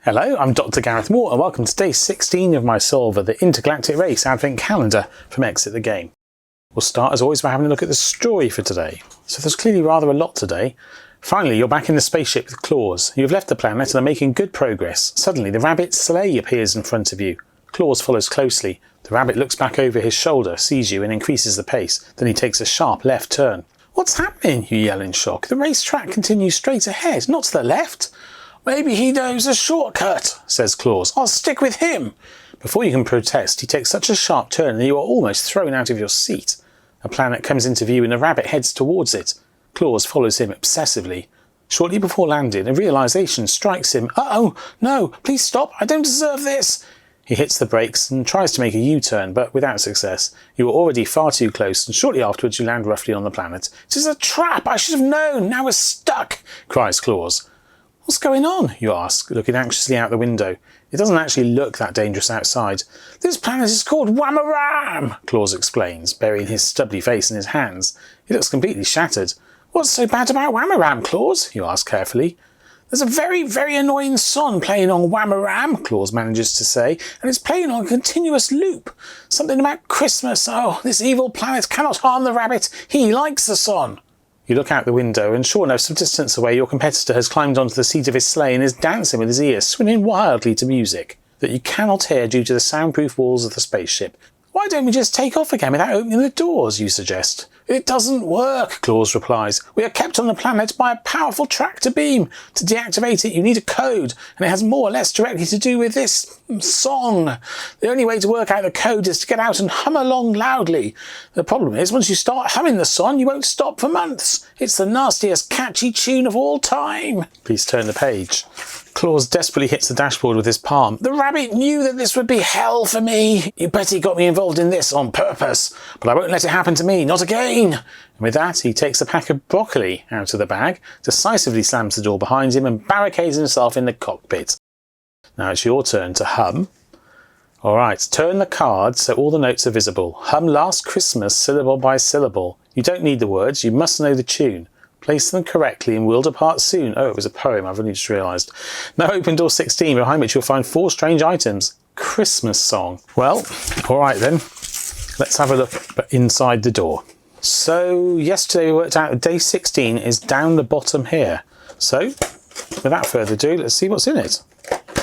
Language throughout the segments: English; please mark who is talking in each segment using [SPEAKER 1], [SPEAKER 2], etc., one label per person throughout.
[SPEAKER 1] Hello, I'm Dr. Gareth Moore and welcome to day 16 of my Solver, the Intergalactic Race Advent Calendar from Exit the Game. We'll start as always by having a look at the story for today. So there's clearly rather a lot today. Finally, you're back in the spaceship with Claus. You've left the planet and are making good progress. Suddenly, the rabbit's sleigh appears in front of you. Claus follows closely. The rabbit looks back over his shoulder, sees you and increases the pace. Then he takes a sharp left turn. What's happening? You yell in shock. The racetrack continues straight ahead, not to the left. Maybe he knows a shortcut, says Claus. I'll stick with him. Before you can protest, he takes such a sharp turn that you are almost thrown out of your seat. A planet comes into view and the rabbit heads towards it. Claus follows him obsessively. Shortly before landing, a realisation strikes him. Uh-oh, no, please stop, I don't deserve this. He hits the brakes and tries to make a U-turn, but without success. You were already far too close, and shortly afterwards you land roughly on the planet. It is a trap, I should have known, now we're stuck, cries Claus. What's going on? You ask, looking anxiously out the window. It doesn't actually look that dangerous outside. This planet is called Whamaram, Claus explains, burying his stubbly face in his hands. He looks completely shattered. What's so bad about Whamaram, Claus? You ask carefully. There's a very, very annoying song playing on Whamaram, Claus manages to say, and it's playing on a continuous loop. Something about Christmas. Oh, this evil planet cannot harm the rabbit. He likes the song. You look out the window and sure enough, some distance away, your competitor has climbed onto the seat of his sleigh and is dancing with his ears, swinging wildly to music that you cannot hear due to the soundproof walls of the spaceship. Why don't we just take off again without opening the doors, you suggest. It doesn't work, Claus replies. We are kept on the planet by a powerful tractor beam. To deactivate it, you need a code, and it has more or less directly to do with this song. The only way to work out the code is to get out and hum along loudly. The problem is, once you start humming the song, you won't stop for months. It's the nastiest, catchy tune of all time. Please turn the page. Claus desperately hits the dashboard with his palm. The rabbit knew that this would be hell for me. You bet he got me involved in this on purpose. But I won't let it happen to me, not again. And with that, he takes a pack of broccoli out of the bag, decisively slams the door behind him and barricades himself in the cockpit. Now it's your turn to hum. Alright, turn the card so all the notes are visible. Hum Last Christmas syllable by syllable. You don't need the words, you must know the tune. Place them correctly and we'll depart soon. Oh, it was a poem, I've only just realised. Now open door 16, behind which you'll find 4 strange items. Christmas song. Well, alright then. Let's have a look inside the door. So, yesterday we worked out day 16 is down the bottom here. So, without further ado, let's see what's in it.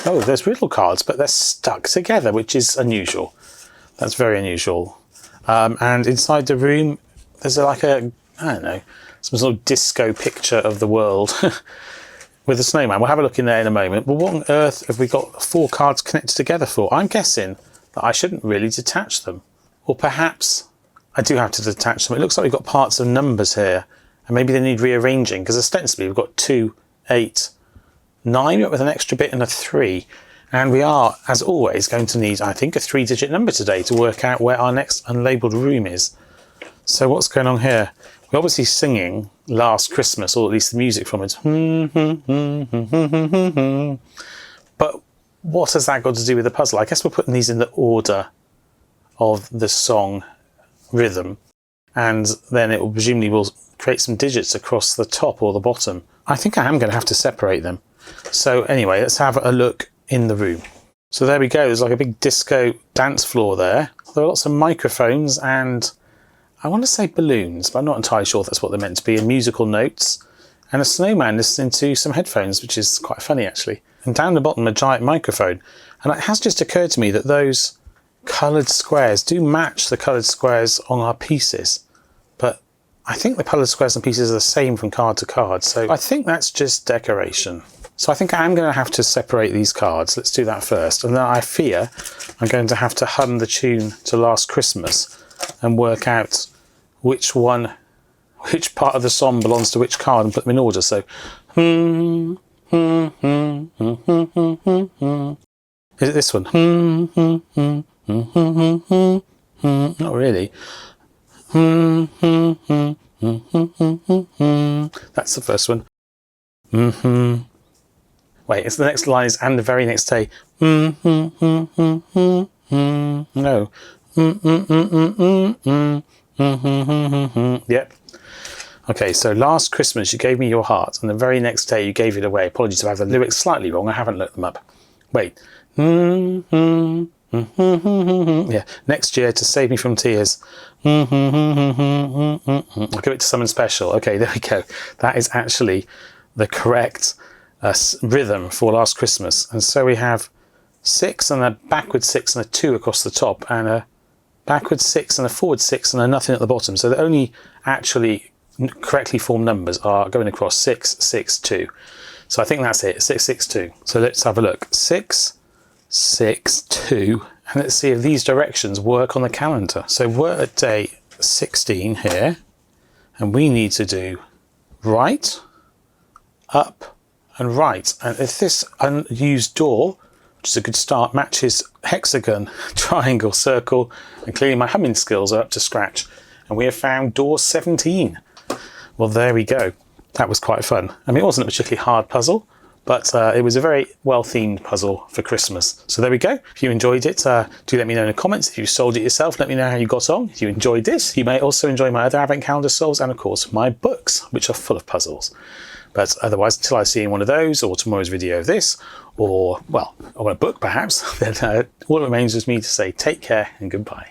[SPEAKER 1] Oh, there's riddle cards, but they're stuck together, which is unusual. That's very unusual. And inside the room, there's like a, I don't know, some sort of disco picture of the world with a snowman. We'll have a look in there in a moment. But what on earth have we got 4 cards connected together for? I'm guessing that I shouldn't really detach them. Or perhaps I do have to detach them. It looks like we've got parts of numbers here. And maybe they need rearranging because ostensibly we've got 2, 8, 9 with an extra bit and a 3. And we are, as always, going to need, I think, a 3-digit number today to work out where our next unlabelled room is. So what's going on here? We're obviously singing Last Christmas, or at least the music from it. But what has that got to do with the puzzle? I guess we're putting these in the order of the song rhythm, and then it will presumably will create some digits across the top or the bottom. I think I am going to have to separate them. So anyway, let's have a look in the room. So there we go. There's like a big disco dance floor there. There are lots of microphones and I want to say balloons, but I'm not entirely sure that's what they're meant to be, and musical notes, and a snowman listening to some headphones, which is quite funny actually. And down the bottom, a giant microphone. And it has just occurred to me that those coloured squares do match the coloured squares on our pieces. But I think the coloured squares and pieces are the same from card to card, so I think that's just decoration. So I think I am going to have to separate these cards. Let's do that first. And then I fear I'm going to have to hum the tune to Last Christmas and work out which part of the song belongs to which card and put them in order. So, is it this one? Not really. That's the first one. Wait, it's the next line is and the very next day. No. Yep. Okay, so last Christmas you gave me your heart and the very next day you gave it away. Apologies if I have the lyrics slightly wrong, I haven't looked them up. Wait. Yeah, next year to save me from tears. I'll give it to someone special. Okay, there we go. That is actually the correct rhythm for Last Christmas. And so we have 6 and a backward 6 and a 2 across the top, and a backward 6 and a forward 6 and a nothing at the bottom. So the only actually correctly formed numbers are going across 6, 6, 2. So I think that's it, 6, 6, 2. So let's have a look. 6, 6, 2. And let's see if these directions work on the calendar. So we're at day 16 here, and we need to do right, up, and right. And if this unused door, which is a good start, matches hexagon, triangle, circle, and clearly my humming skills are up to scratch. And we have found door 17. Well, there we go. That was quite fun. I mean, it wasn't a particularly hard puzzle, but it was a very well-themed puzzle for Christmas. So there we go. If you enjoyed it, do let me know in the comments. If you solved it yourself, let me know how you got on. If you enjoyed this, you may also enjoy my other Advent Calendar solves and, of course, my books, which are full of puzzles. But otherwise, until I see you in one of those, or tomorrow's video of this, or, well, or a book perhaps, then all that remains is me to say take care and goodbye.